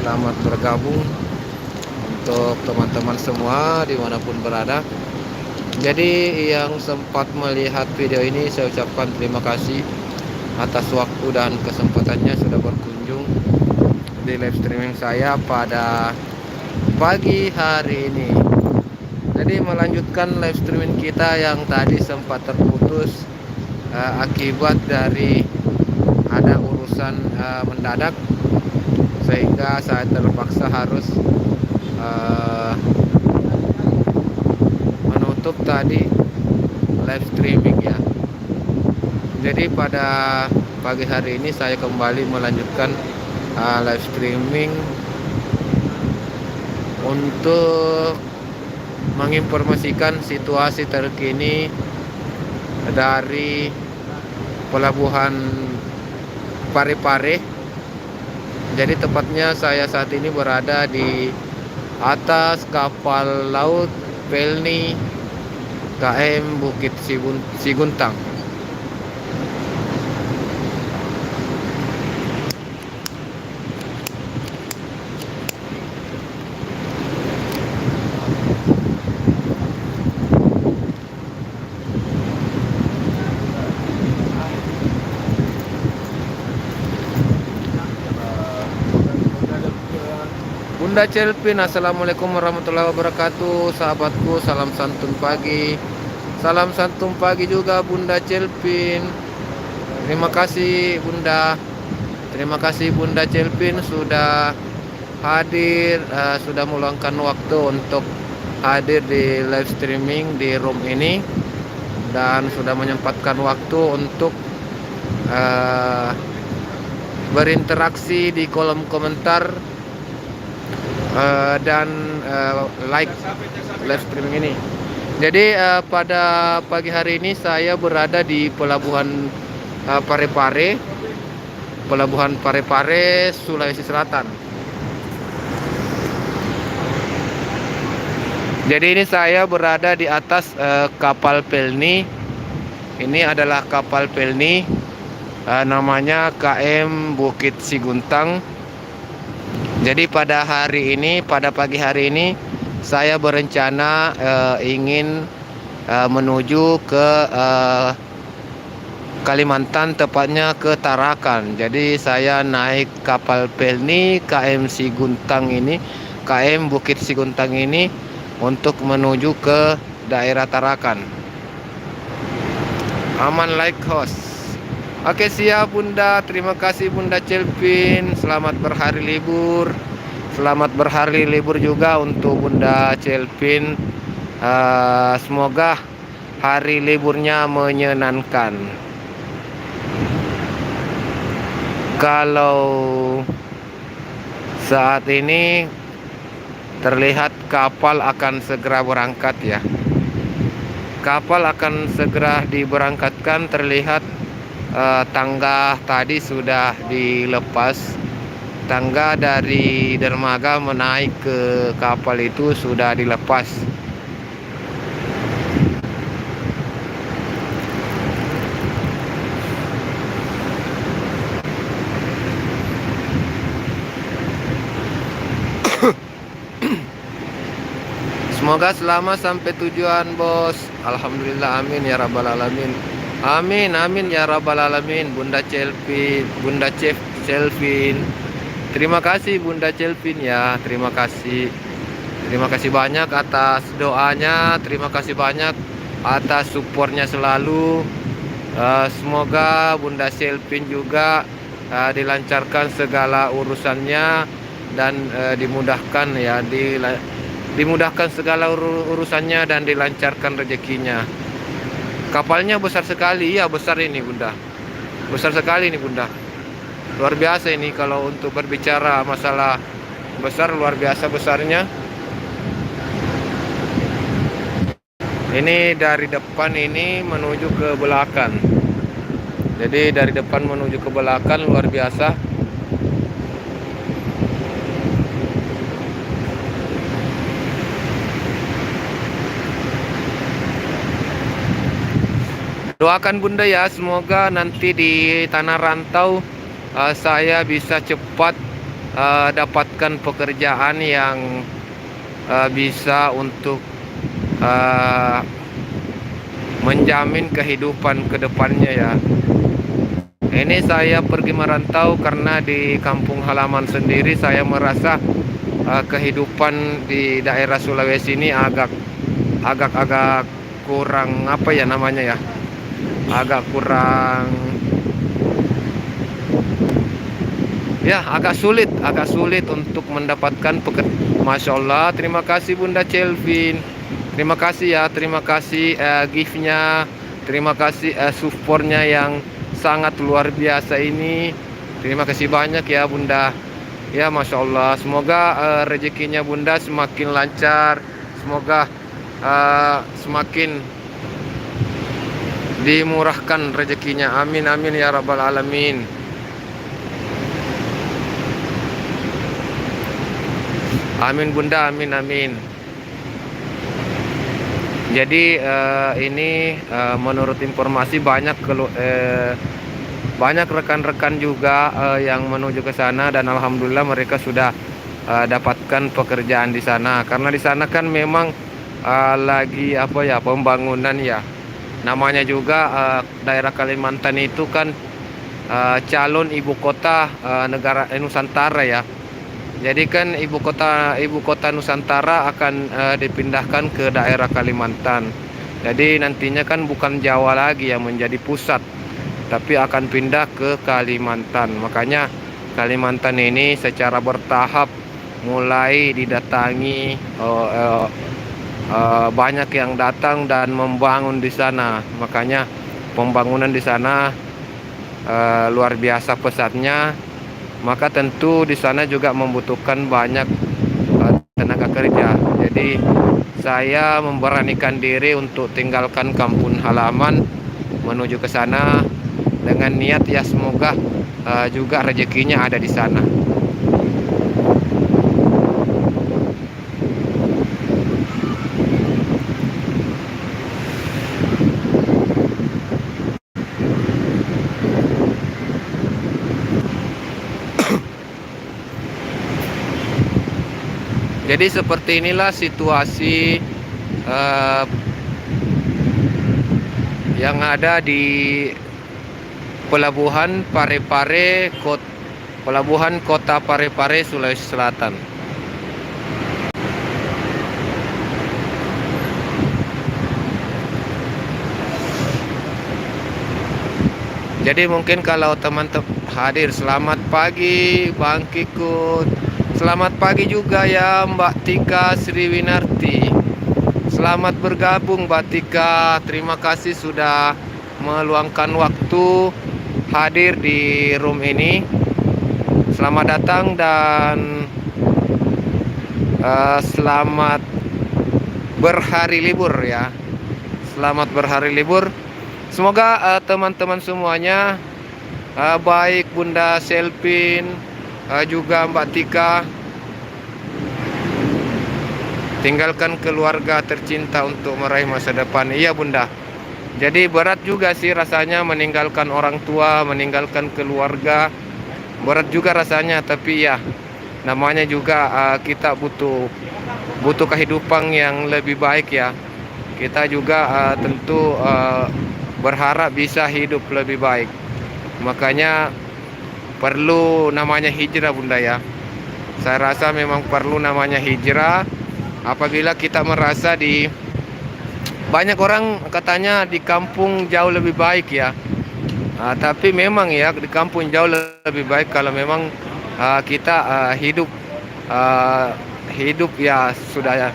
selamat bergabung untuk teman-teman semua dimanapun berada. Jadi yang sempat melihat video ini, saya ucapkan terima kasih atas waktu dan kesempatannya sudah berkunjung di live streaming saya pada pagi hari ini. Jadi melanjutkan live streaming kita yang tadi sempat terputus akibat dari ada urusan mendadak, sehingga saya terpaksa harus menutup tadi live streaming ya. Jadi pada pagi hari ini saya kembali melanjutkan live streaming untuk menginformasikan situasi terkini dari pelabuhan Parepare. Jadi tepatnya saya saat ini berada di atas kapal laut Pelni KM Bukit Siguntang. Bunda Celpin, assalamualaikum warahmatullahi wabarakatuh. Sahabatku, salam santun pagi. Salam santun pagi juga Bunda Celpin. Terima kasih Bunda. Terima kasih Bunda Celpin sudah hadir, sudah meluangkan waktu untuk hadir di live streaming di room ini, dan sudah menyempatkan waktu untuk berinteraksi di kolom komentar dan like live streaming ini. Jadi pada pagi hari ini saya berada di pelabuhan Parepare, pelabuhan Parepare, Sulawesi Selatan. Jadi ini saya berada di atas kapal Pelni. Ini adalah kapal Pelni, namanya KM Bukit Siguntang. Jadi pada pagi hari ini saya berencana ingin menuju ke Kalimantan, tepatnya ke Tarakan. Jadi saya naik kapal Pelni KM Bukit Siguntang ini untuk menuju ke daerah Tarakan. Aman like host. Oke, siap Bunda. Terima kasih Bunda Celpin. Selamat berhari libur. Selamat berhari libur juga untuk Bunda Celpin. Semoga hari liburnya menyenangkan. Kalau saat ini terlihat kapal akan segera berangkat ya. Kapal akan segera diberangkatkan. Terlihat tangga tadi sudah dilepas. Tangga dari dermaga menaik ke kapal itu sudah dilepas. Semoga selamat sampai tujuan, Bos. Alhamdulillah, amin ya rabbal alamin. Amin, amin ya rabbal alamin. Bunda Celpin, Bunda Celpin. Terima kasih Bunda Celpin ya. Terima kasih. Terima kasih banyak atas doanya. Terima kasih banyak atas supportnya selalu. Semoga Bunda Celpin juga dilancarkan segala urusannya dan dimudahkan ya, dimudahkan segala urusannya dan dilancarkan rezekinya. Kapalnya besar sekali ya, besar ini Bunda. Besar sekali ini Bunda. Luar biasa ini kalau untuk berbicara masalah besar, luar biasa besarnya. Ini dari depan ini menuju ke belakang. Jadi dari depan menuju ke belakang luar biasa. Doakan Bunda ya, semoga nanti di tanah rantau saya bisa cepat dapatkan pekerjaan yang bisa untuk uh, menjamin kehidupan kedepannya ya. Ini saya pergi merantau karena di kampung halaman sendiri saya merasa kehidupan di daerah Sulawesi ini agak kurang apa ya namanya ya, agak kurang ya, agak sulit untuk mendapatkan pekerjaan. Masya Allah, terima kasih Bunda Celvin, terima kasih ya, terima kasih gift-nya, terima kasih supportnya yang sangat luar biasa ini. Terima kasih banyak ya Bunda. Ya Masya Allah, semoga rezekinya Bunda semakin lancar, semoga semakin dimurahkan rezekinya. Amin amin ya rabbal alamin. Amin Bunda, amin amin. Jadi ini menurut informasi banyak rekan-rekan juga yang menuju ke sana, dan alhamdulillah mereka sudah dapatkan pekerjaan di sana. Karena di sana kan memang lagi apa ya, pembangunan ya. Namanya juga daerah Kalimantan itu kan calon ibu kota negara Nusantara ya. Jadi kan ibu kota Nusantara akan dipindahkan ke daerah Kalimantan. Jadi nantinya kan bukan Jawa lagi yang menjadi pusat, tapi akan pindah ke Kalimantan. Makanya Kalimantan ini secara bertahap mulai didatangi, banyak yang datang dan membangun di sana. Makanya pembangunan di sana luar biasa pesatnya. Maka tentu di sana juga membutuhkan banyak tenaga kerja. Jadi saya memberanikan diri untuk tinggalkan kampung halaman menuju ke sana dengan niat ya semoga juga rezekinya ada di sana. Jadi seperti inilah situasi yang ada di Pelabuhan Parepare, Pelabuhan Kota Parepare, Sulawesi Selatan. Jadi mungkin kalau teman-teman hadir, selamat pagi Bang Kikut. Selamat pagi juga ya Mbak Tika Sriwinarti. Selamat bergabung Mbak Tika. Terima kasih sudah meluangkan waktu hadir di room ini. Selamat datang dan selamat berhari libur ya. Selamat berhari libur. Semoga teman-teman semuanya, baik Bunda Selvin, juga Mbak Tika, tinggalkan keluarga tercinta untuk meraih masa depan. Iya Bunda. Jadi berat juga sih rasanya meninggalkan orang tua, meninggalkan keluarga. Berat juga rasanya, tapi ya namanya juga kita butuh kehidupan yang lebih baik ya. Kita juga tentu berharap bisa hidup lebih baik. Makanya perlu namanya hijrah Bunda ya. Saya rasa memang perlu namanya hijrah. Apabila kita merasa banyak orang katanya di kampung jauh lebih baik ya. Tapi memang ya di kampung jauh lebih baik kalau memang kita hidup ya sudah ya,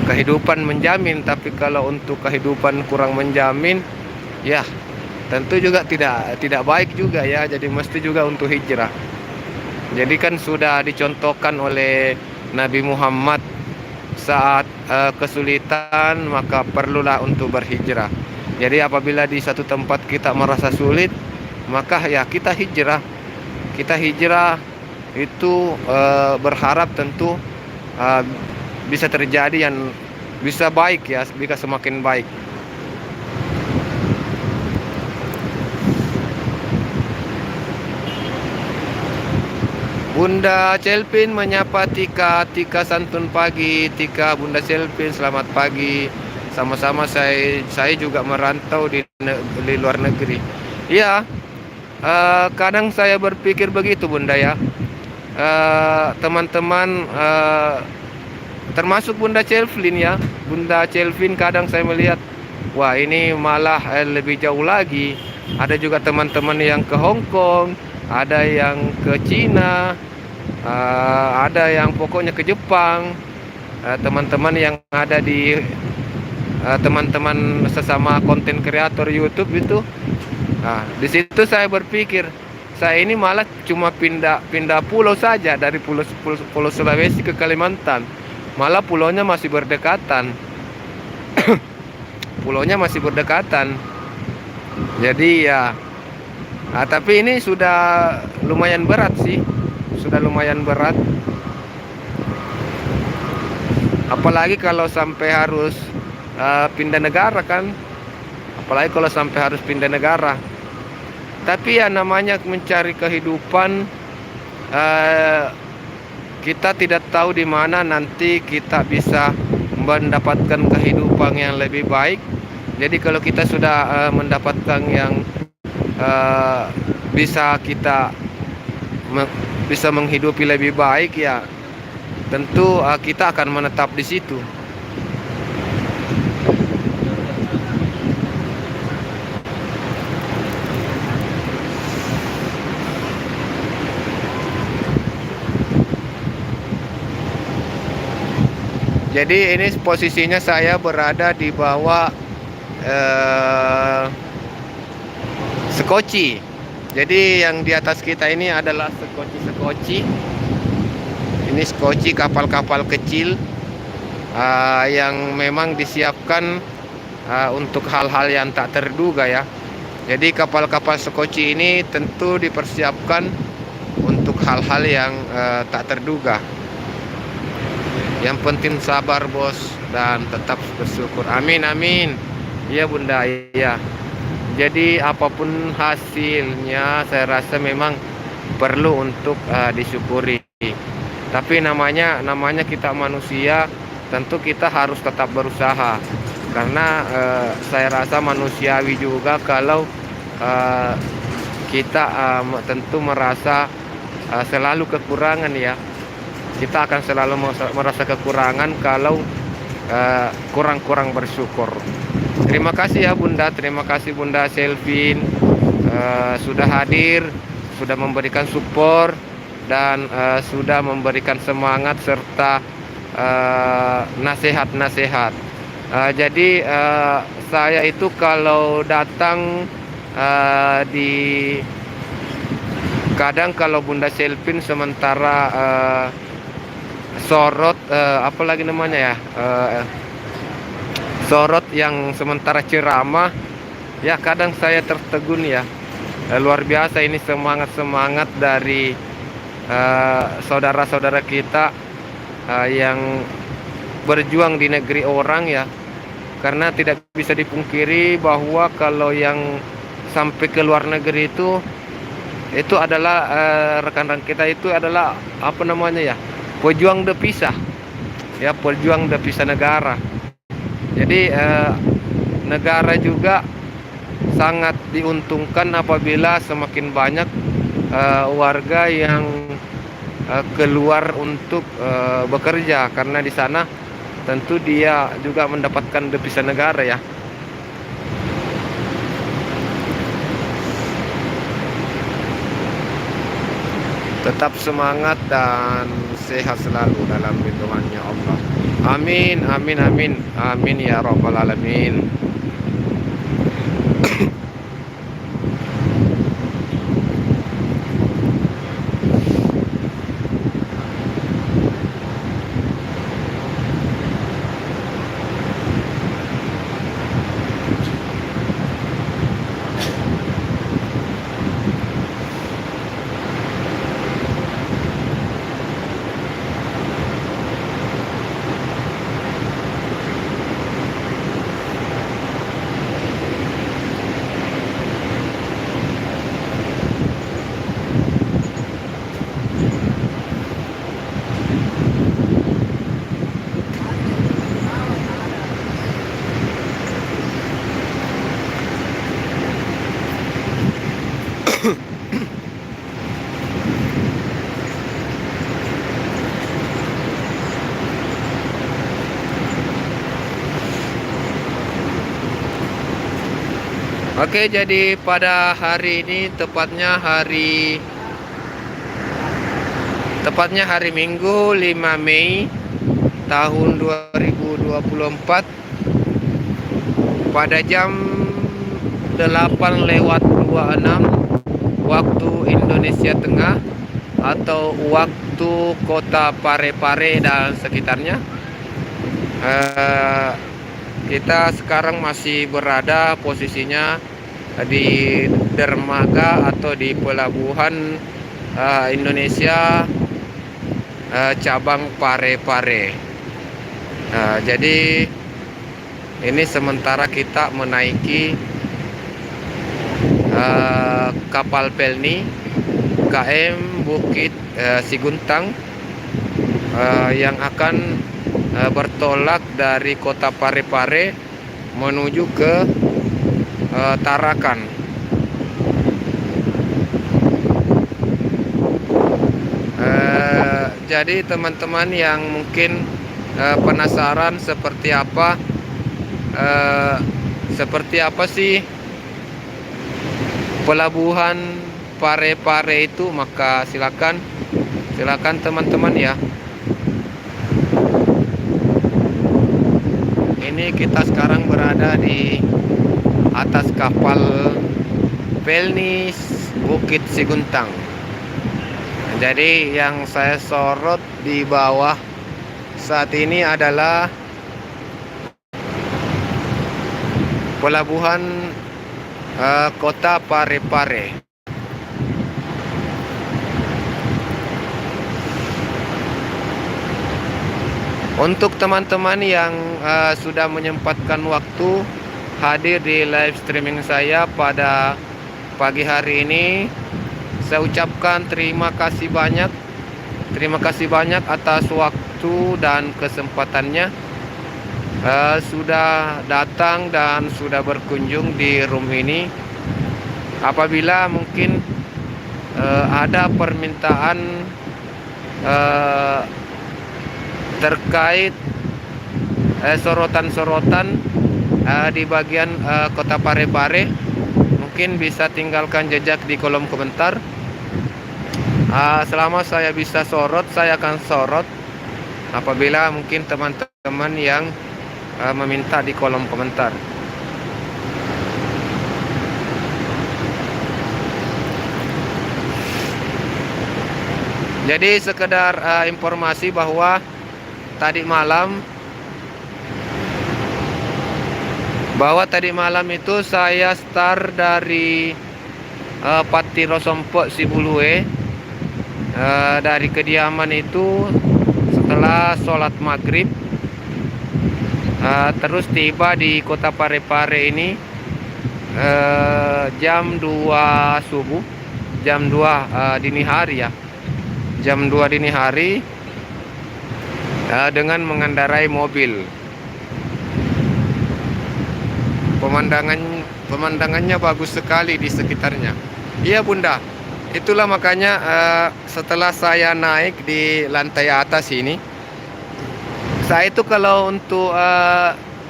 kehidupan menjamin. Tapi kalau untuk kehidupan kurang menjamin ya tentu juga tidak baik juga ya. Jadi mesti juga untuk hijrah. Jadi kan sudah dicontohkan oleh Nabi Muhammad, saat kesulitan maka perlulah untuk berhijrah. Jadi apabila di satu tempat kita merasa sulit, maka ya kita hijrah. Kita hijrah itu berharap tentu bisa terjadi yang bisa baik ya, bisa semakin baik. Bunda Celpin menyapa Tika. Tika santun pagi. Tika, Bunda Celpin selamat pagi. Sama-sama saya juga merantau di luar negeri. Ya, kadang saya berpikir begitu Bunda ya. Teman-teman, termasuk Bunda Celvin ya. Bunda Celvin kadang saya melihat, wah ini malah lebih jauh lagi. Ada juga teman-teman yang ke Hong Kong, ada yang ke Cina, ada yang pokoknya ke Jepang. Teman-teman yang ada di teman-teman sesama konten kreator YouTube itu. Nah, di situ saya berpikir, saya ini malah cuma pindah pulau saja dari pulau Sulawesi ke Kalimantan. Malah pulaunya masih berdekatan. Pulaunya masih berdekatan. Jadi ya, tapi ini sudah lumayan berat sih. Sudah lumayan berat. Apalagi kalau sampai harus pindah negara kan. Apalagi kalau sampai harus pindah negara. Tapi ya namanya mencari kehidupan, kita tidak tahu di mana nanti kita bisa mendapatkan kehidupan yang lebih baik. Jadi kalau kita sudah mendapatkan yang bisa kita bisa menghidupi lebih baik, ya tentu kita akan menetap di situ. Jadi ini posisinya saya berada di bawah sekoci. Jadi yang di atas kita ini adalah sekoci. Ini sekoci kapal-kapal kecil yang memang disiapkan untuk hal-hal yang tak terduga ya. Jadi kapal-kapal sekoci ini tentu dipersiapkan untuk hal-hal yang tak terduga. Yang penting sabar bos dan tetap bersyukur. Amin amin. Iya Bunda, iya. Jadi apapun hasilnya saya rasa memang perlu untuk disyukuri. Tapi namanya kita manusia, tentu kita harus tetap berusaha. Karena saya rasa manusiawi juga kalau kita tentu merasa selalu kekurangan ya. Kita akan selalu merasa kekurangan kalau kurang-kurang bersyukur. Terima kasih ya Bunda, terima kasih Bunda Selvin sudah hadir, sudah memberikan support dan sudah memberikan semangat serta nasihat-nasihat. Jadi saya itu kalau datang kadang kalau Bunda Selvin sementara sorot apa lagi namanya ya, sorot yang sementara ceramah ya, kadang saya tertegun ya. Luar biasa ini semangat dari saudara-saudara kita yang berjuang di negeri orang ya. Karena tidak bisa dipungkiri bahwa kalau yang sampai ke luar negeri itu adalah rekan-rekan kita itu adalah apa namanya ya, pejuang depisah ya, pejuang depisah negara. Jadi negara juga sangat diuntungkan apabila semakin banyak warga yang keluar untuk bekerja, karena di sana tentu dia juga mendapatkan depisah negara ya. Tetap semangat dan sehat selalu dalam lindungannya Allah. Amin, amin, amin, amin ya rabbal alamin. Oke, jadi pada hari ini tepatnya hari Minggu 5 Mei tahun 2024 pada jam 8:26 waktu Indonesia Tengah atau waktu kota Parepare dan sekitarnya. Kita sekarang masih berada posisinya di dermaga atau di pelabuhan Indonesia cabang Parepare. Jadi ini sementara kita menaiki kapal Pelni KM Bukit Siguntang yang akan bertolak dari kota Parepare menuju ke Tarakan. Jadi teman-teman yang mungkin penasaran seperti apa sih pelabuhan Parepare itu, maka silakan teman-teman ya. Ini kita sekarang berada di atas kapal Pelni Bukit Siguntang. Jadi yang saya sorot di bawah saat ini adalah pelabuhan kota Parepare. Untuk teman-teman yang sudah menyempatkan waktu hadir di live streaming saya pada pagi hari ini, saya ucapkan terima kasih banyak atas waktu dan kesempatannya sudah datang dan sudah berkunjung di room ini. Apabila mungkin ada permintaan terkait sorotan-sorotan di bagian kota Parepare, mungkin bisa tinggalkan jejak di kolom komentar. Selama saya bisa sorot, saya akan sorot apabila mungkin teman-teman yang meminta di kolom komentar. Jadi sekedar informasi bahwa tadi malam itu saya start dari Patiro Sompok Sibulue, dari kediaman itu setelah sholat maghrib, terus tiba di kota Parepare ini jam 2 subuh, jam 2 dini hari ya, jam 2 dini hari dengan mengendarai mobil. Pemandangannya bagus sekali di sekitarnya. Iya Bunda, itulah makanya setelah saya naik di lantai atas ini, saya itu kalau untuk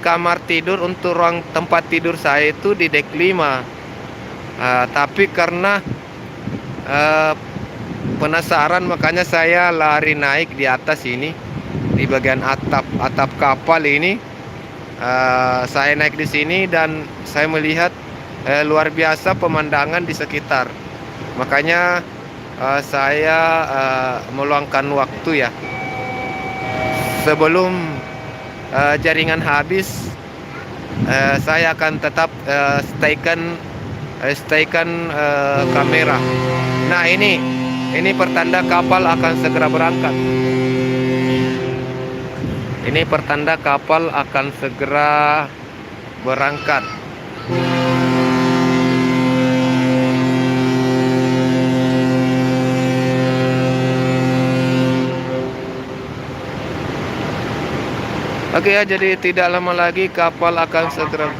kamar tidur, untuk ruang tempat tidur saya itu di dek 5. Tapi karena penasaran, makanya saya lari naik di atas ini, di bagian atap kapal ini. Saya naik di sini dan saya melihat luar biasa pemandangan di sekitar. Makanya saya meluangkan waktu ya, sebelum jaringan habis, saya akan tetap staykan kamera. Nah ini pertanda kapal akan segera berangkat. Ini pertanda kapal akan segera berangkat. Oke ya, jadi tidak lama lagi kapal akan segera.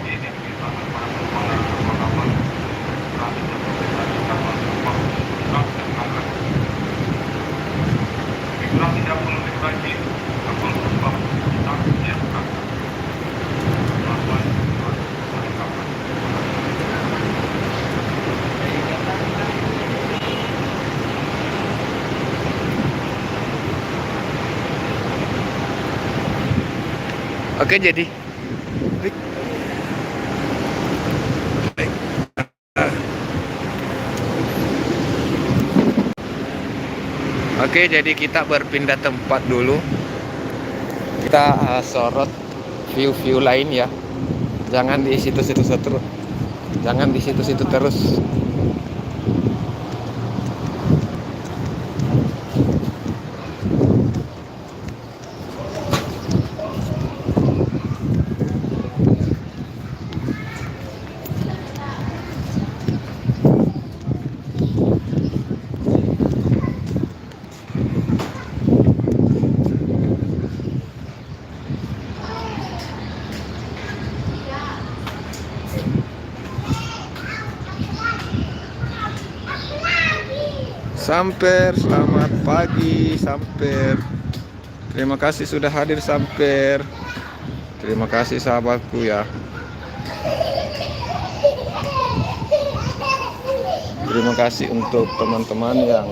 Oke, jadi kita berpindah tempat dulu. Kita sorot view-view lain ya. Jangan di situ-situ terus. Jangan di situ-situ terus. Samper, selamat pagi Samper. Terima kasih sudah hadir Samper. Terima kasih sahabatku ya. Terima kasih untuk teman-teman yang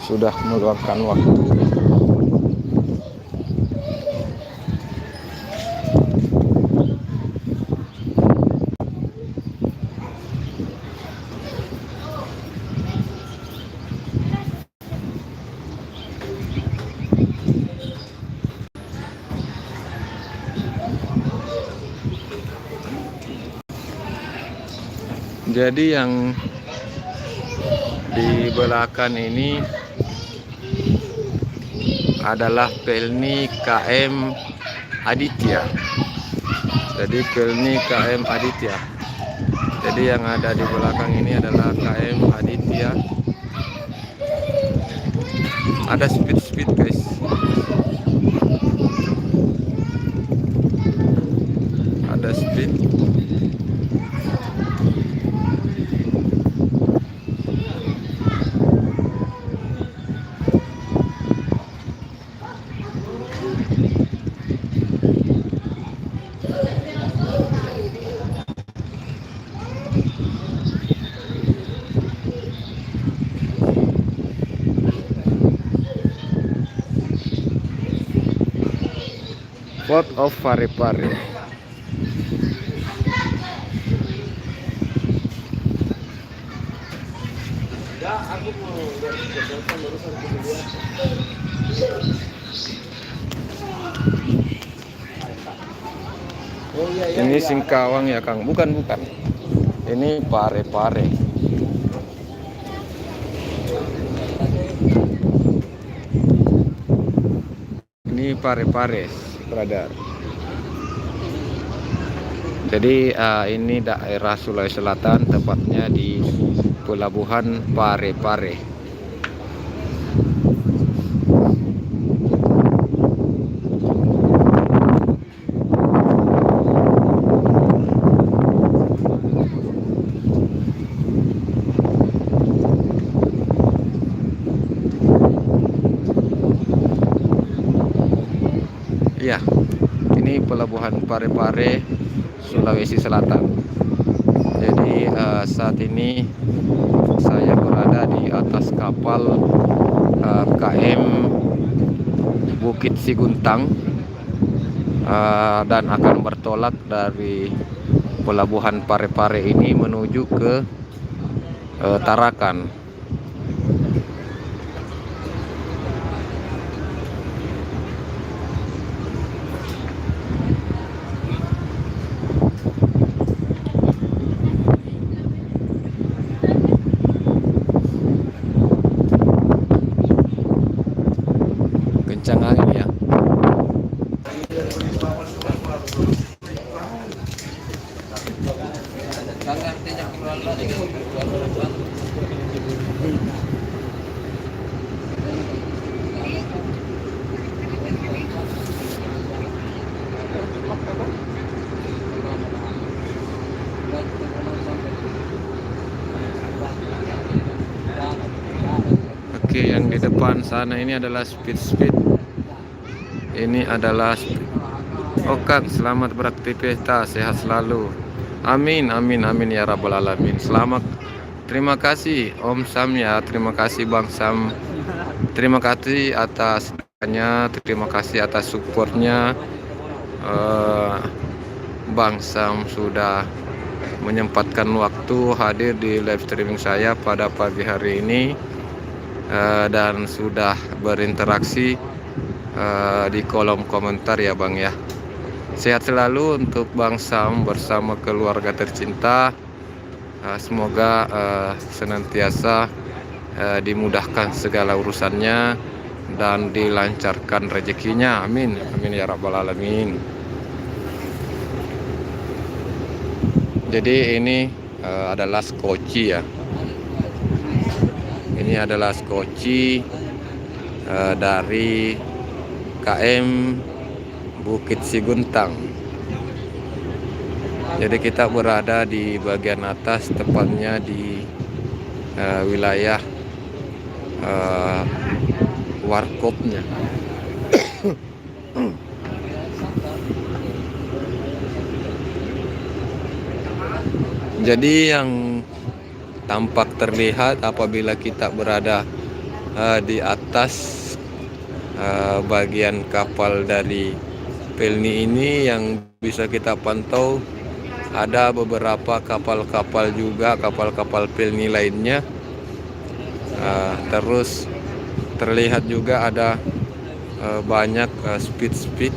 sudah meluangkan waktu. Jadi yang di belakang ini adalah Pelni KM Aditya. Jadi Pelni KM Aditya. Jadi yang ada di belakang ini adalah KM Aditya. Ada speed guys. Ada speed. Port of Parepare. Ini Singkawang ya Kang, bukan. Ini Parepare. Ini Parepare, brother. Jadi ini daerah Sulawesi Selatan, tepatnya di Pelabuhan Parepare. Ya, ini Pelabuhan Parepare, Sulawesi Selatan. Jadi saat ini saya berada di atas kapal KM Bukit Siguntang dan akan bertolak dari Pelabuhan Parepare ini menuju ke Tarakan. Kencang angin ya. Oke, yang di depan sana ini adalah speed. Ini adalah Oh Kang, selamat beraktivitas, sehat selalu. Amin ya rabbal alamin. Selamat. Terima kasih Om Sam ya, terima kasih Bang Sam. Terima kasih atas doanya, terima kasih atas supportnya. eh, Bang Sam sudah menyempatkan waktu hadir di live streaming saya pada pagi hari ini, dan sudah berinteraksi di kolom komentar ya Bang ya. Sehat selalu untuk Bang Sam bersama keluarga tercinta. Semoga senantiasa dimudahkan segala urusannya dan dilancarkan rezekinya. Amin. Amin ya rabbal alamin. Jadi ini adalah skoci ya. Ini adalah skoci dari KM Bukit Siguntang. Jadi kita berada di bagian atas, tepatnya di wilayah warkopnya. Jadi yang tampak terlihat apabila kita berada di atas bagian kapal dari Pelni ini, yang bisa kita pantau ada beberapa kapal-kapal juga, kapal-kapal Pelni lainnya. Terus terlihat juga ada banyak speed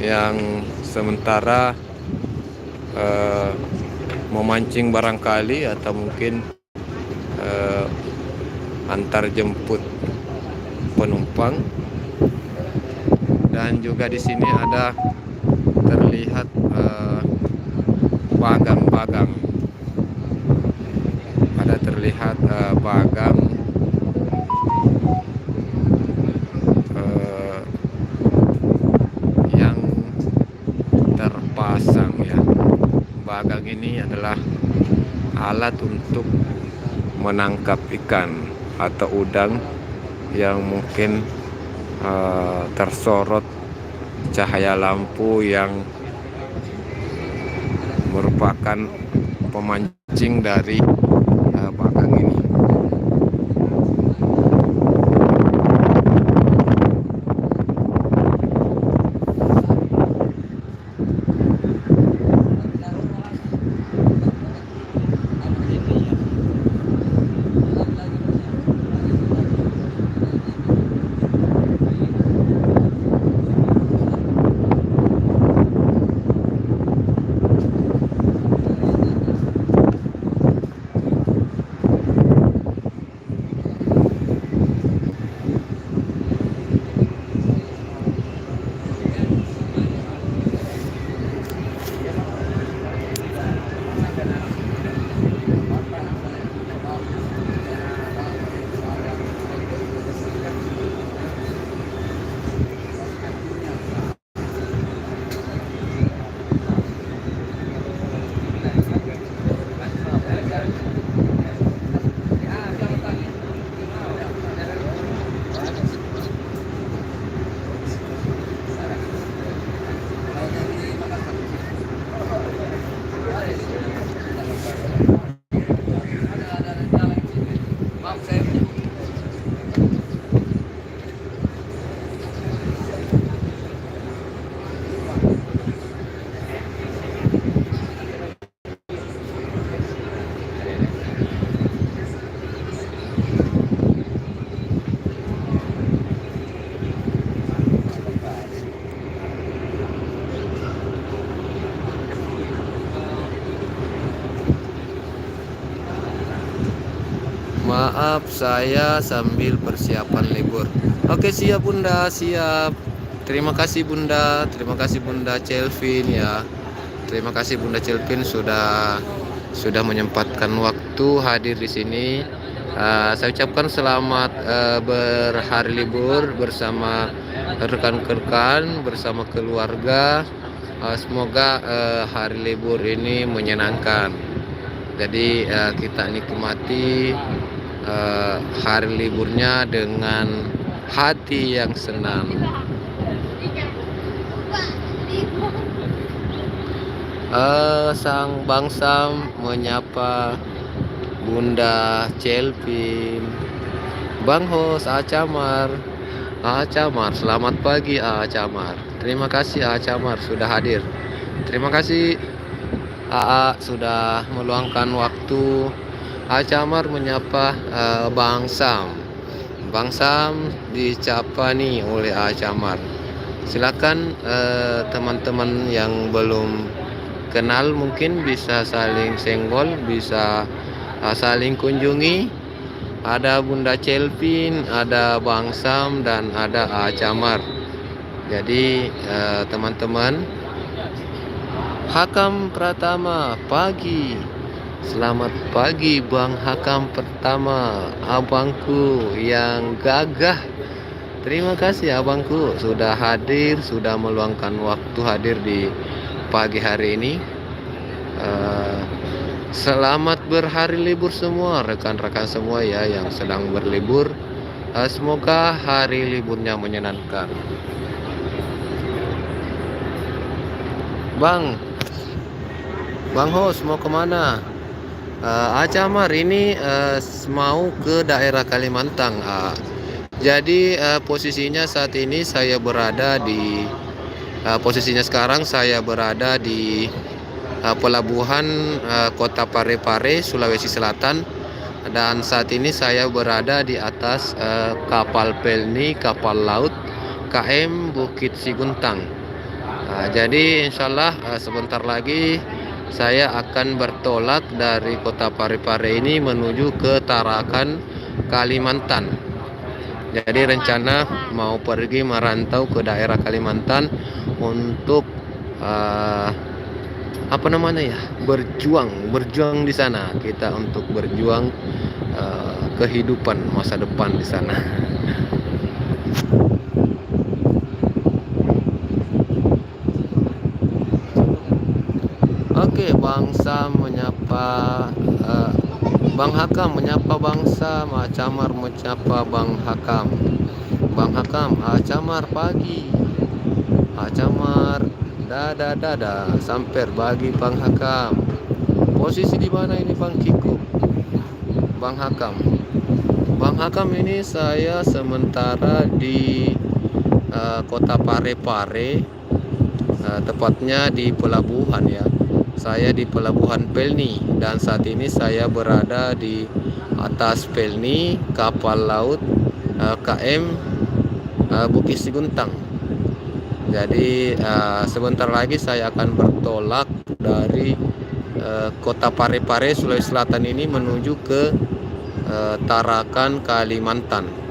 yang sementara memancing barangkali, atau mungkin antar jemput penumpang. Dan juga di sini ada terlihat bagang-bagang, ada terlihat bagang yang terpasang ya. Bagang ini adalah alat untuk menangkap ikan atau udang yang mungkin tersorot cahaya lampu yang merupakan pemancing dari bagang ini. Maaf, saya sambil persiapan libur. Oke, siap Bunda, siap. Terima kasih Bunda, terima kasih Bunda Celvin ya. Terima kasih Bunda Celvin sudah menyempatkan waktu hadir di sini. Saya ucapkan selamat berhari libur bersama rekan-rekan, bersama keluarga. Semoga hari libur ini menyenangkan. Jadi kita nikmati hari liburnya dengan hati yang senang. Sang Bang Sam menyapa Bunda Celvin, Bang Hos Acamar, Acamar, selamat pagi Acamar. Terima kasih A Camar sudah hadir. Terima kasih AA sudah meluangkan waktu. A Camar menyapa Bang Sam. Bang Sam dicapa nih oleh A Camar. Silakan teman-teman yang belum kenal mungkin bisa saling senggol, bisa saling kunjungi. Ada Bunda Celpin, ada Bang Sam, dan ada A Camar. Jadi teman-teman, Hakam Pratama pagi. Selamat pagi Bang Hakam pertama, abangku yang gagah. Terima kasih abangku sudah hadir, sudah meluangkan waktu hadir di pagi hari ini. Selamat berhari libur semua rekan-rekan semua ya yang sedang berlibur. Semoga hari liburnya menyenangkan. Bang Hos mau kemana? Acamar ini mau ke daerah Kalimantan. Jadi posisinya saat ini saya berada di posisinya sekarang saya berada di pelabuhan Kota Parepare, Sulawesi Selatan. Dan saat ini saya berada di atas kapal pelni, kapal laut KM Bukit Siguntang. Jadi insya Allah sebentar lagi saya akan bertolak dari Kota Parepare ini menuju ke Tarakan, Kalimantan. Jadi rencana mau pergi merantau ke daerah Kalimantan untuk berjuang di sana. Kita untuk berjuang kehidupan masa depan di sana. Oke, bangsa menyapa Bang Hakam menyapa bangsa, Camar menyapa Bang Hakam. Bang Hakam, Camar pagi. Camar dada samper bagi Bang Hakam. Posisi di mana ini Bang Kiko? Bang Hakam. Bang Hakam ini saya sementara di Kota Parepare, tepatnya di pelabuhan ya. Saya di pelabuhan Pelni dan saat ini saya berada di atas Pelni kapal laut KM Bukit Siguntang. Jadi sebentar lagi saya akan bertolak dari Kota Parepare Sulawesi Selatan ini menuju ke Tarakan, Kalimantan.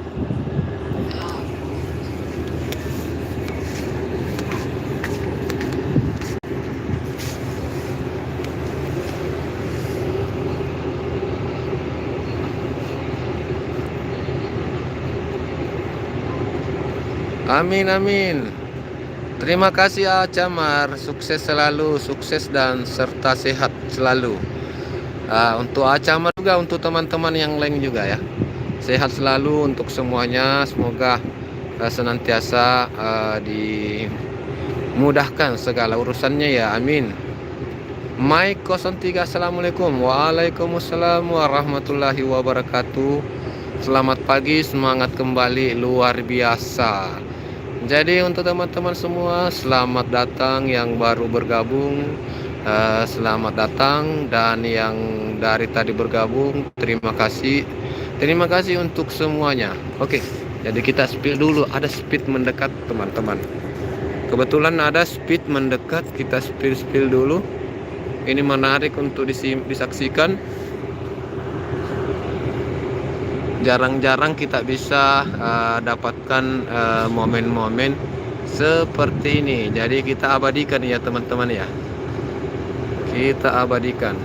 Amin. Terima kasih Camar, sukses selalu, sukses dan serta sehat selalu. Untuk Camar juga untuk teman-teman yang lain juga ya. Sehat selalu untuk semuanya, semoga senantiasa dimudahkan segala urusannya ya, amin. Mike 03, Assalamualaikum. Waalaikumsalam warahmatullahi wabarakatuh. Selamat pagi, semangat kembali luar biasa. Jadi untuk teman-teman semua, selamat datang yang baru bergabung, selamat datang, dan yang dari tadi bergabung, terima kasih untuk semuanya. Oke, jadi kita spill dulu, ada speed mendekat teman-teman. Kebetulan ada speed mendekat, kita spill dulu. Ini menarik untuk disaksikan. Jarang-jarang kita bisa dapatkan momen-momen seperti ini. Jadi kita abadikan ya teman-teman ya. Kita abadikan.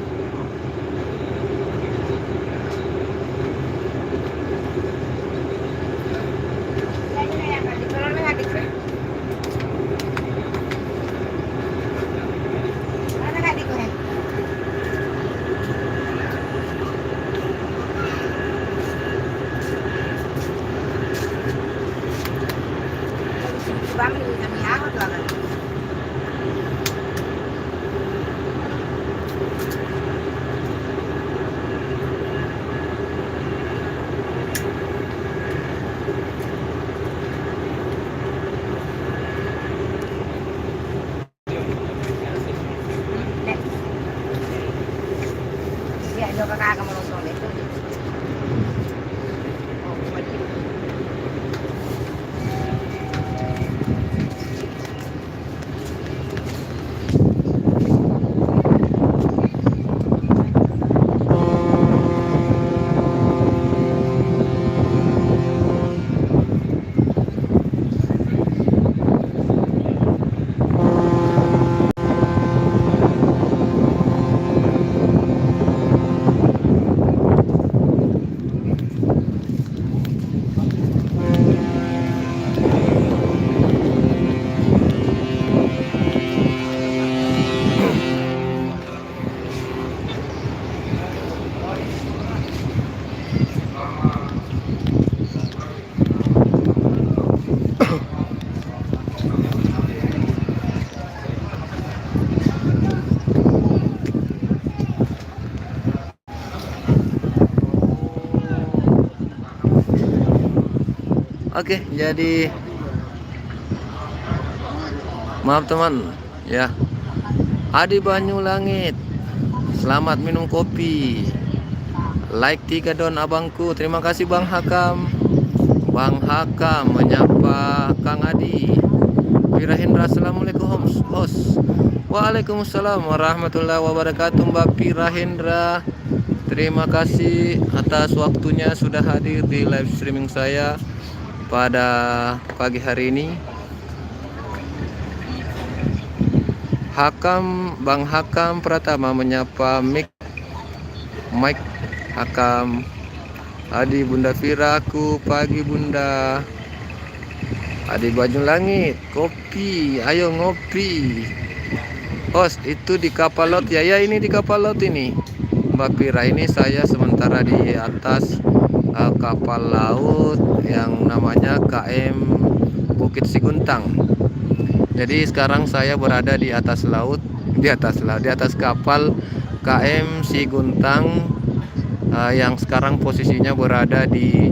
Oke, jadi maaf teman ya. Adi Banyulangit, selamat minum kopi. Like 3 don abangku. Terima kasih Bang Hakam. Bang Hakam menyapa Kang Adi. Pira Hendra, assalamualaikum host. Waalaikumsalam warahmatullahi wabarakatuh Mbak Pira Hendra. Terima kasih atas waktunya sudah hadir di live streaming saya pada pagi hari ini. Bang Hakam Pratama menyapa Mike Hakam. Adi Bunda Firaku, pagi Bunda. Adi Banyulangit, kopi, ayo ngopi. Host, itu di kapal laut ya? Ya, ini di kapal laut ini Mbak Pira. Ini saya sementara di atas kapal laut yang namanya KM Bukit Siguntang. Jadi sekarang saya berada di atas kapal KM Siguntang yang sekarang posisinya berada di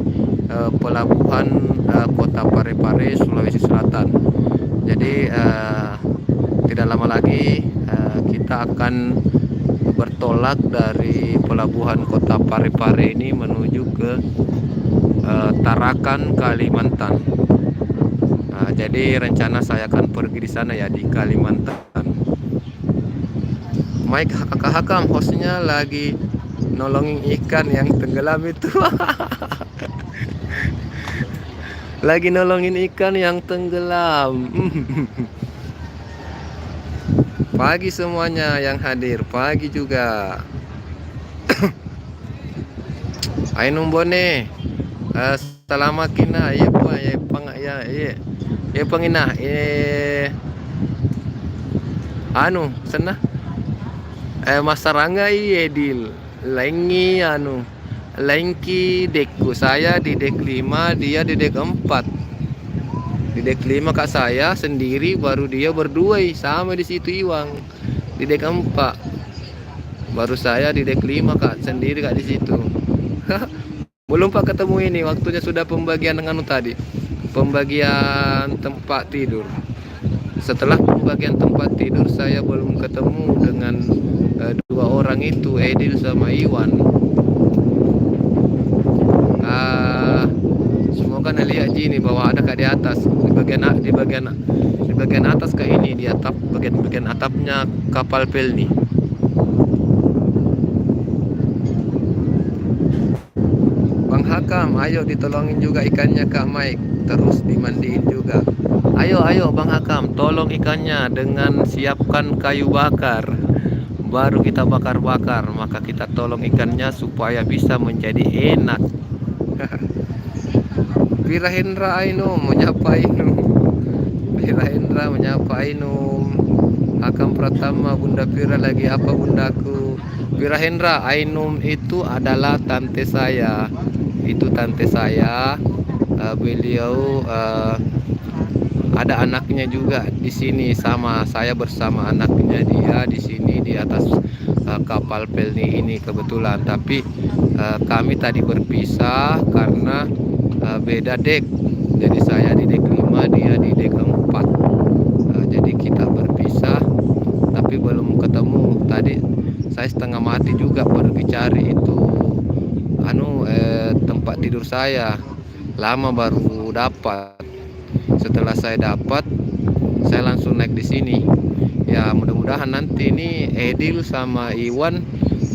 pelabuhan Kota Parepare, Sulawesi Selatan. Jadi tidak lama lagi kita akan bertolak dari pelabuhan Kota Parepare ini menuju ke Tarakan, Kalimantan. Jadi rencana saya akan pergi di sana ya, di Kalimantan. Mike Hakam, hostnya lagi nolongin ikan yang tenggelam itu. Lagi nolongin ikan yang tenggelam. Pagi semuanya yang hadir, pagi juga. Ainum Bone, selamat kina, ya pak, ya pang, ya pangina, anu, sana, masaranga Edil, lengi anu, lengki dekku, saya di dek 5, dia di dek 4. Di dek 5 kak saya sendiri, baru dia berdua sama di situ Iwang di dek 4. Baru saya di dek 5 kak sendiri kak di situ. Belum pak ketemu ini, waktunya sudah pembagian dengan tadi, pembagian tempat tidur. Setelah pembagian tempat tidur saya belum ketemu dengan dua orang itu, Edil sama Iwan. Semoga lihat gini bahwa ada kak di atas, di bagian atas kak ini, di atap, bagian atapnya kapal Pelni. Bang Hakam, ayo ditolongin juga ikannya Kak Mike, terus dimandiin juga. Ayo Bang Hakam, tolong ikannya dengan siapkan kayu bakar. Baru kita bakar-bakar, maka kita tolong ikannya supaya bisa menjadi enak. Pira Hendra Ainum menyapa Ainum. Pira Hendra menyapa Ainum. Hakam Pratama, Bunda Pira lagi apa bundaku? Pira Hendra, Ainum itu adalah tante saya. Itu tante saya. Beliau ada anaknya juga di sini sama saya, bersama anaknya dia di sini di atas kapal Pelni ini kebetulan. Tapi kami tadi berpisah karena beda dek. Jadi saya di dek 5, dia di dek 4. Jadi kita berpisah, tapi belum ketemu. Tadi saya setengah mati juga pergi cari itu tempat tidur saya. Lama baru dapat. Setelah saya dapat, saya langsung naik di sini. Ya mudah-mudahan nanti ini Edil sama Iwan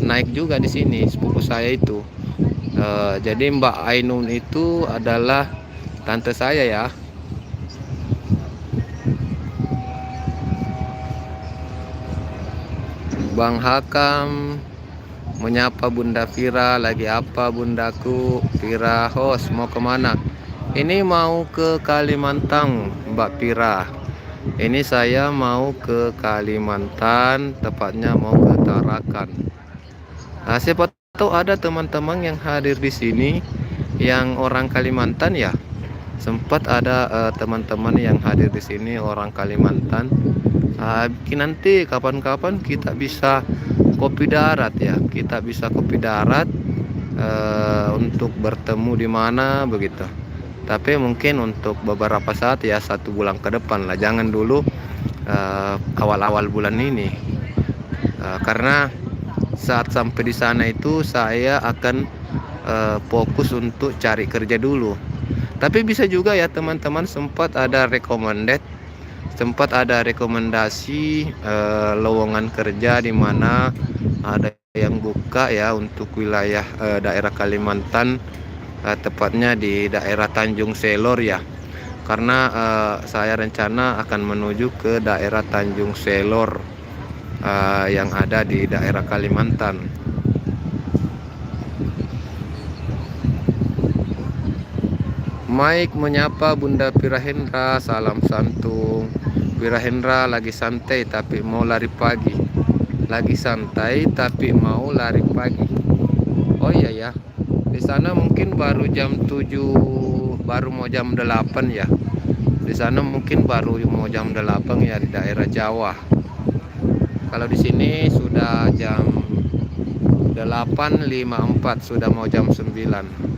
naik juga di sini, sepupu saya itu. Jadi Mbak Ainun itu adalah tante saya ya. Bang Hakam menyapa Bunda Pira, lagi apa bundaku? Pira host mau kemana? Ini mau ke Kalimantan Mbak Pira. Ini saya mau ke Kalimantan, tepatnya mau ke Tarakan. Siapa tahu ada teman-teman yang hadir di sini yang orang Kalimantan ya. Sempat ada teman-teman yang hadir di sini orang Kalimantan. Nanti kapan-kapan kita bisa kopi darat ya. Kita bisa kopi darat untuk bertemu di mana begitu. Tapi mungkin untuk beberapa saat ya 1 bulan ke depan lah, jangan dulu awal-awal bulan ini. Karena saat sampai di sana itu saya akan fokus untuk cari kerja dulu. Tapi bisa juga ya teman-teman, sempat ada rekomendasi lowongan kerja di mana ada yang buka ya untuk wilayah daerah Kalimantan, tepatnya di daerah Tanjung Selor ya. Karena saya rencana akan menuju ke daerah Tanjung Selor yang ada di daerah Kalimantan. Mike menyapa Bunda Pirahendra, salam santung. Pirahendra lagi santai tapi mau lari pagi. Lagi santai tapi mau lari pagi. Oh iya ya. Di sana mungkin baru jam 7, baru mau jam 8 ya. Di sana mungkin baru mau jam 8 ya di daerah Jawa. Kalau di sini sudah jam 8.54, sudah mau jam 9.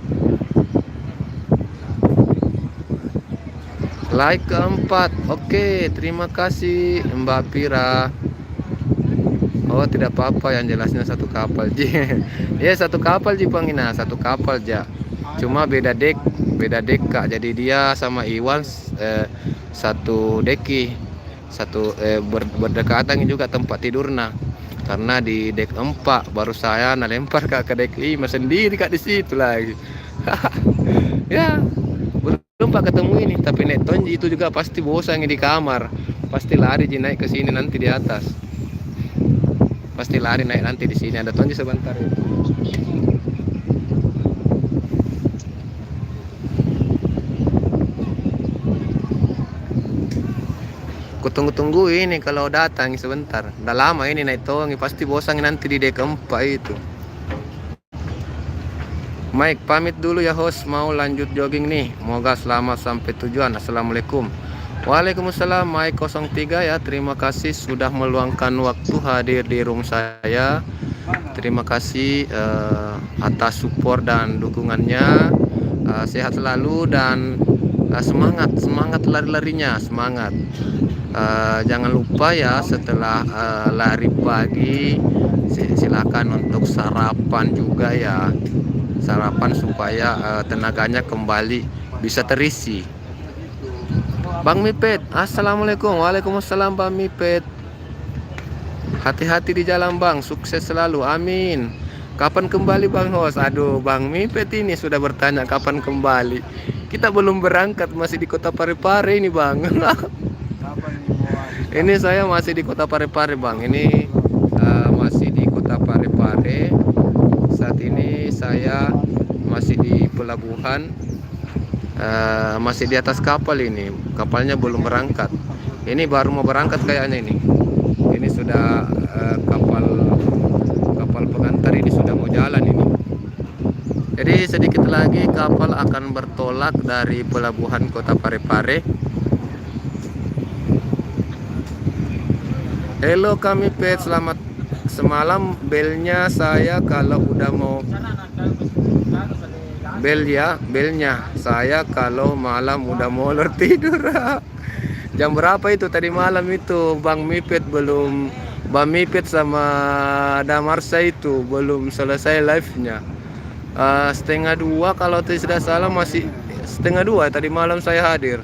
Like keempat. Oke, terima kasih Mbak Pira. Oh, tidak apa-apa, yang jelasnya satu kapal ji. Ya, satu kapal ji Pangina, satu kapal ja. Cuma beda dek Kak. Jadi dia sama Iwan satu deki. Berdekatan juga tempat tidurnya. Karena di dek 4 baru saya lempar Kak ke dek 5 sendiri Kak di situ lagi. Ya. Belum Pak ketemu ini, tapi Nek Tonji itu juga pasti bosan di kamar. Pasti lari ji naik ke sini nanti di atas. Pasti lari naik nanti di sini. Ada Tonji sebentar itu. Kutunggu-tunggu ini kalau datang sebentar. Udah lama ini naik Tonji, pasti bosan nanti di dek 4 itu. Mike pamit dulu ya host, mau lanjut jogging nih. Moga selamat sampai tujuan. Assalamualaikum. Waalaikumsalam Mike 03 ya. Terima kasih sudah meluangkan waktu hadir di room saya. Terima kasih atas support dan dukungannya. Sehat selalu dan semangat lari-larinya, semangat. Jangan lupa ya setelah lari pagi silakan untuk sarapan juga ya. Sarapan supaya tenaganya kembali bisa terisi. Bang Mipet, assalamualaikum. Waalaikumsalam Bang Mipet. Hati-hati di jalan Bang, sukses selalu, amin. Kapan kembali Bang Host? Aduh Bang Mipet ini sudah bertanya kapan kembali. Kita belum berangkat, masih di Kota Parepare ini Bang. Ini saya masih di Kota Parepare Bang. Ini masih di Kota Parepare. Saat ini saya masih di pelabuhan, masih di atas kapal ini. Kapalnya belum berangkat. Ini baru mau berangkat kayaknya ini. Ini sudah kapal pengantar ini sudah mau jalan ini. Jadi sedikit lagi kapal akan bertolak dari pelabuhan Kota Parepare. Halo kami Pet, selamat. Semalam belnya saya kalau udah mau belnya saya kalau malam udah mau tidur. Jam berapa itu tadi malam itu Bang Mipet belum, Bang Mipet sama Damarsa itu belum selesai live-nya. 1:30 kalau tidak salah, masih 1:30 tadi malam saya hadir.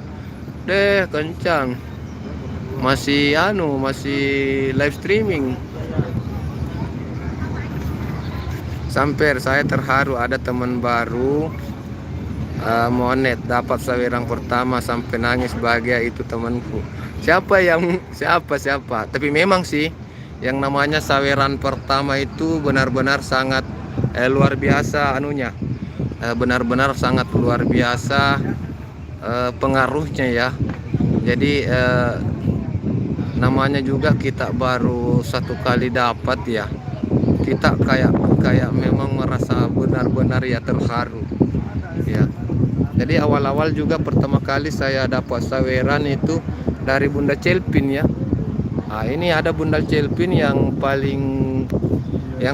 Kencang. Masih live streaming. Sampai saya terharu ada teman baru Monet dapat saweran pertama sampai nangis bahagia itu temanku. Siapa? Tapi memang sih yang namanya saweran pertama itu benar-benar sangat luar biasa anunya. Benar-benar sangat luar biasa pengaruhnya ya. Jadi namanya juga kita baru satu kali dapat ya. Kita kayak memang merasa benar-benar ya terharu ya. Jadi awal-awal juga pertama kali saya dapat saweran itu dari Bunda Celpin ya. Nah, ini ada Bunda Celpin yang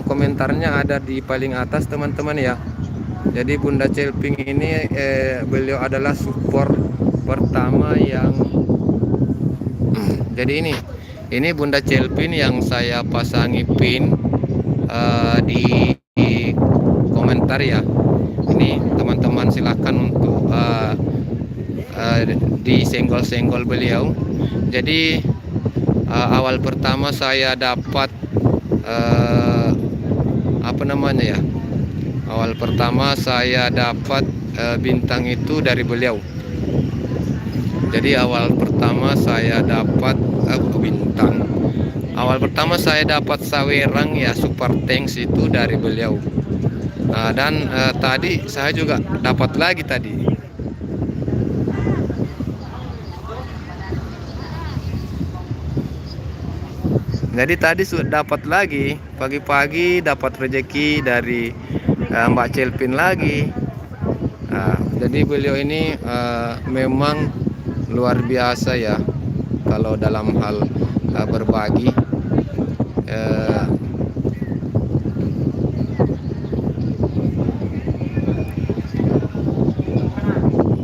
komentarnya ada di paling atas teman-teman ya. Jadi Bunda Celpin ini beliau adalah support pertama yang jadi ini Bunda Celpin yang saya pasangi pin di komentar ya. Ini teman-teman silakan untuk disenggol-senggol beliau. Jadi awal pertama saya dapat apa namanya ya? Awal pertama saya dapat bintang itu dari beliau. Jadi awal pertama saya dapat bintang. Awal pertama saya dapat sawerang ya super tanks itu dari beliau. Dan tadi saya juga dapat lagi tadi. Jadi tadi sudah dapat lagi, pagi-pagi dapat rezeki dari Mbak Celpin lagi. Jadi beliau ini memang luar biasa ya kalau dalam hal berbagi.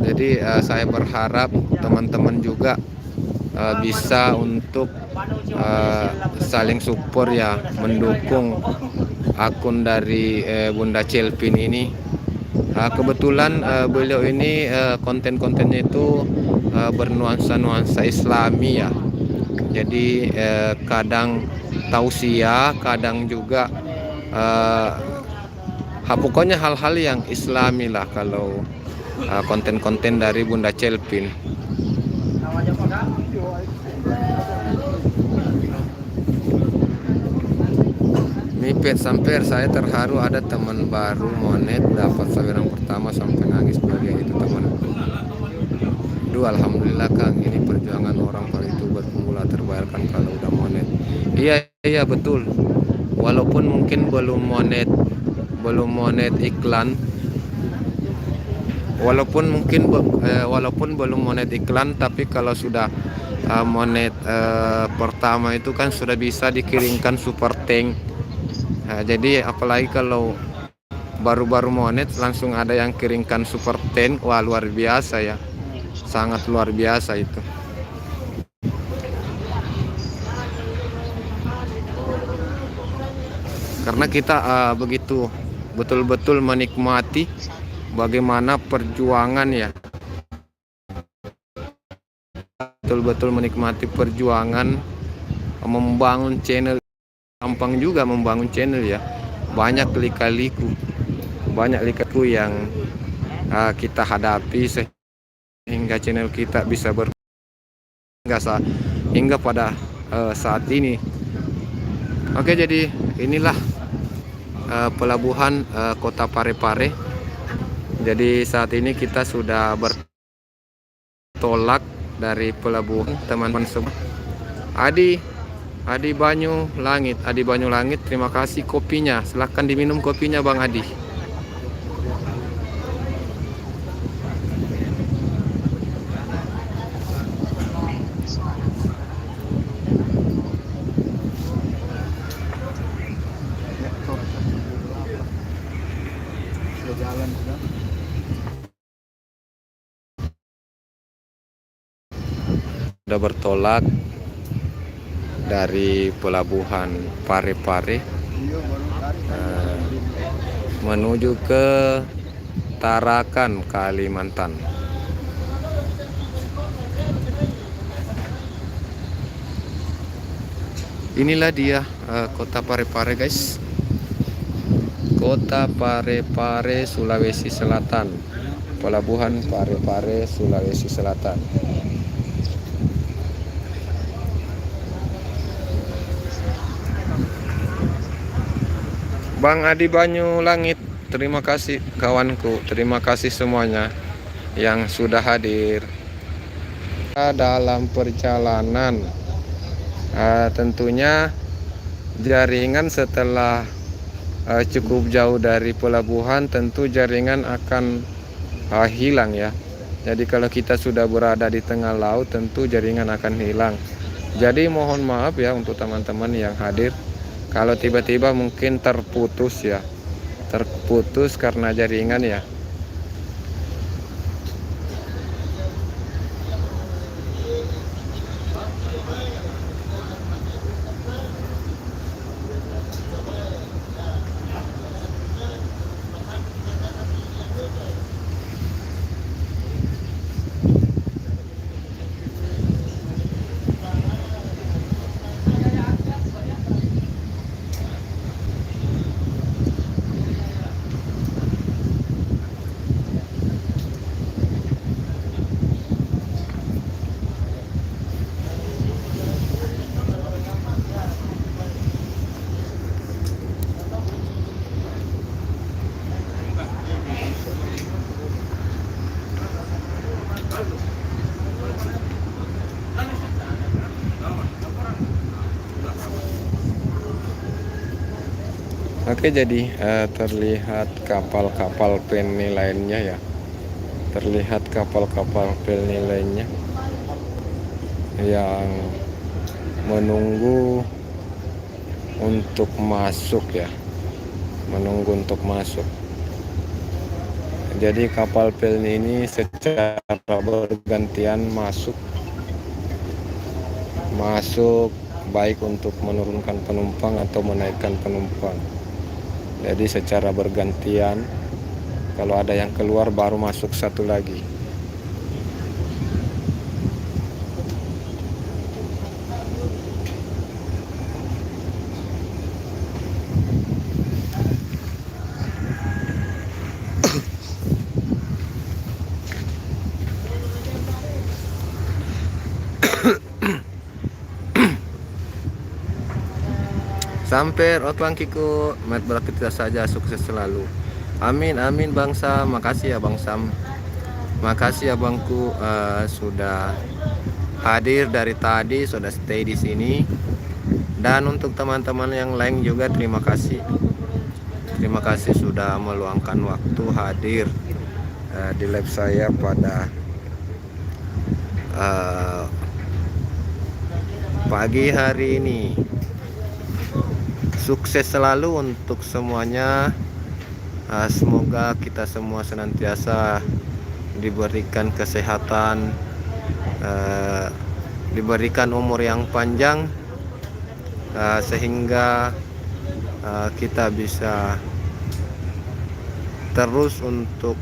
Jadi saya berharap teman-teman juga bisa untuk saling support ya, mendukung akun dari Bunda Celpin ini. Kebetulan beliau ini konten-kontennya itu bernuansa-nuansa Islami ya. Jadi kadang tausiah, kadang juga pokoknya hal-hal yang Islami lah kalau konten-konten dari Bunda Celpin. Mipet sampai saya terharu ada teman baru monet dapat saweran pertama sampai nangis bahagia itu teman. Duh, alhamdulillah Kang, ini perjuangan orang pada itu bermula terbayarkan kalau udah monet. Iya betul. Walaupun mungkin belum monet iklan. Walaupun belum monet iklan, tapi kalau sudah monet pertama itu kan sudah bisa dikirimkan super tank. Jadi apalagi kalau baru-baru monet langsung ada yang kirimkan super tank, wah luar biasa ya, sangat luar biasa itu. Karena kita begitu betul-betul menikmati bagaimana perjuangan ya, betul-betul menikmati perjuangan membangun channel. Gampang juga membangun channel ya, banyak lika-liku yang kita hadapi sehingga channel kita bisa hingga pada saat ini. Oke, jadi inilah pelabuhan kota Parepare. Jadi saat ini kita sudah bertolak dari pelabuhan teman-teman semua. Adi Banyu Langit, terima kasih kopinya. Silahkan diminum kopinya Bang Adi. Sudah bertolak dari pelabuhan Parepare menuju ke Tarakan, Kalimantan. Inilah dia kota Parepare guys, kota Parepare, Sulawesi Selatan, pelabuhan Parepare, Sulawesi Selatan. Bang Adi Banyu Langit, terima kasih kawanku, terima kasih semuanya yang sudah hadir dalam perjalanan. Tentunya jaringan setelah cukup jauh dari pelabuhan, tentu jaringan akan hilang ya. Jadi kalau kita sudah berada di tengah laut, tentu jaringan akan hilang. Jadi mohon maaf ya untuk teman-teman yang hadir kalau tiba-tiba mungkin terputus ya. terputus karena jaringan ya. Oke, jadi terlihat kapal-kapal penny lainnya ya. Terlihat kapal-kapal penny lainnya yang menunggu untuk masuk ya. Menunggu untuk masuk. Jadi kapal penny ini secara bergantian masuk baik untuk menurunkan penumpang atau menaikkan penumpang. Jadi secara bergantian, kalau ada yang keluar baru masuk satu lagi. Sampai otwangkiku, mat beraktivitas saja, sukses selalu. Amin, amin Bang Sam. Makasih ya Bang Sam. Makasih abangku sudah hadir dari tadi, sudah stay di sini. Dan untuk teman-teman yang lain juga terima kasih. Terima kasih sudah meluangkan waktu hadir di live saya pada pagi hari ini. Sukses selalu untuk semuanya. Semoga kita semua senantiasa diberikan kesehatan, diberikan umur yang panjang, sehingga kita bisa terus untuk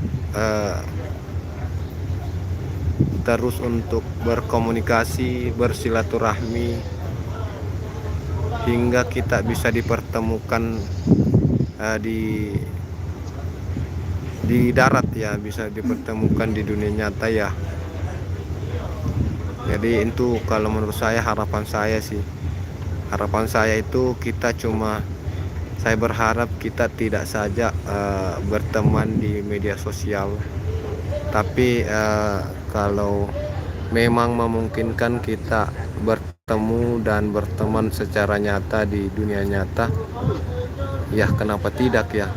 berkomunikasi, bersilaturahmi, hingga kita bisa dipertemukan di darat ya, bisa dipertemukan di dunia nyata ya. Jadi itu kalau menurut saya harapan saya sih. Harapan saya itu saya berharap kita tidak saja berteman di media sosial, tapi kalau memang memungkinkan kita bertemu dan berteman secara nyata di dunia nyata, ya kenapa tidak ya.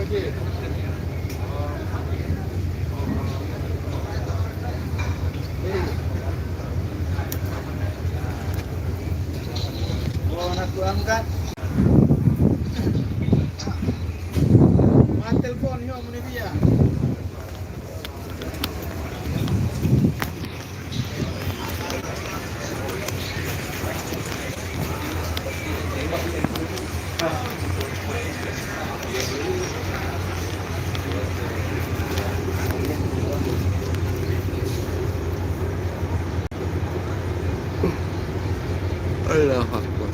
Oh, aku angkat. Mas telepon yo mun dia. Allahu Akbar.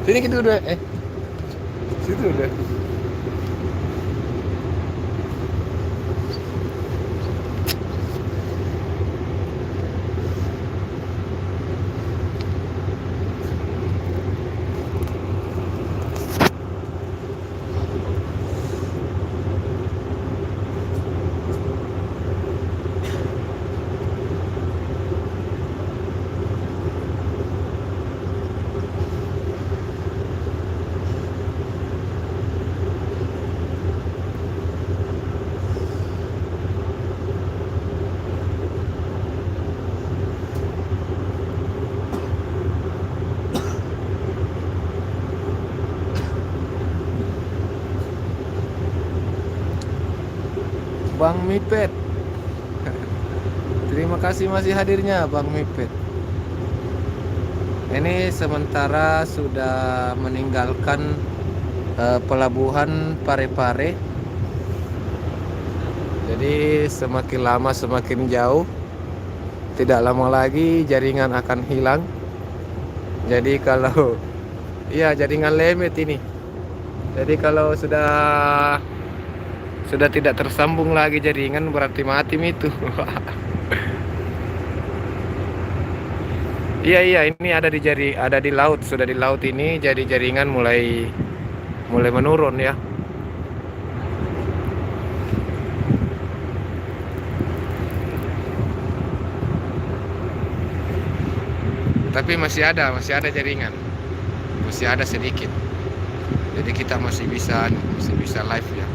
Sini kita udah situ udah. Bang Mipet. Terima kasih masih hadirnya Bang Mipet. Ini sementara sudah meninggalkan pelabuhan Parepare. Jadi semakin lama semakin jauh. tidak lama lagi jaringan akan hilang. Jadi kalau iya, jaringan limit ini. Jadi kalau sudah tidak tersambung lagi jaringan, berarti mati itu. Iya, ini ada di laut, sudah di laut ini, jadi jaringan mulai menurun ya. Tapi masih ada jaringan. Masih ada sedikit. Jadi kita masih bisa live ya.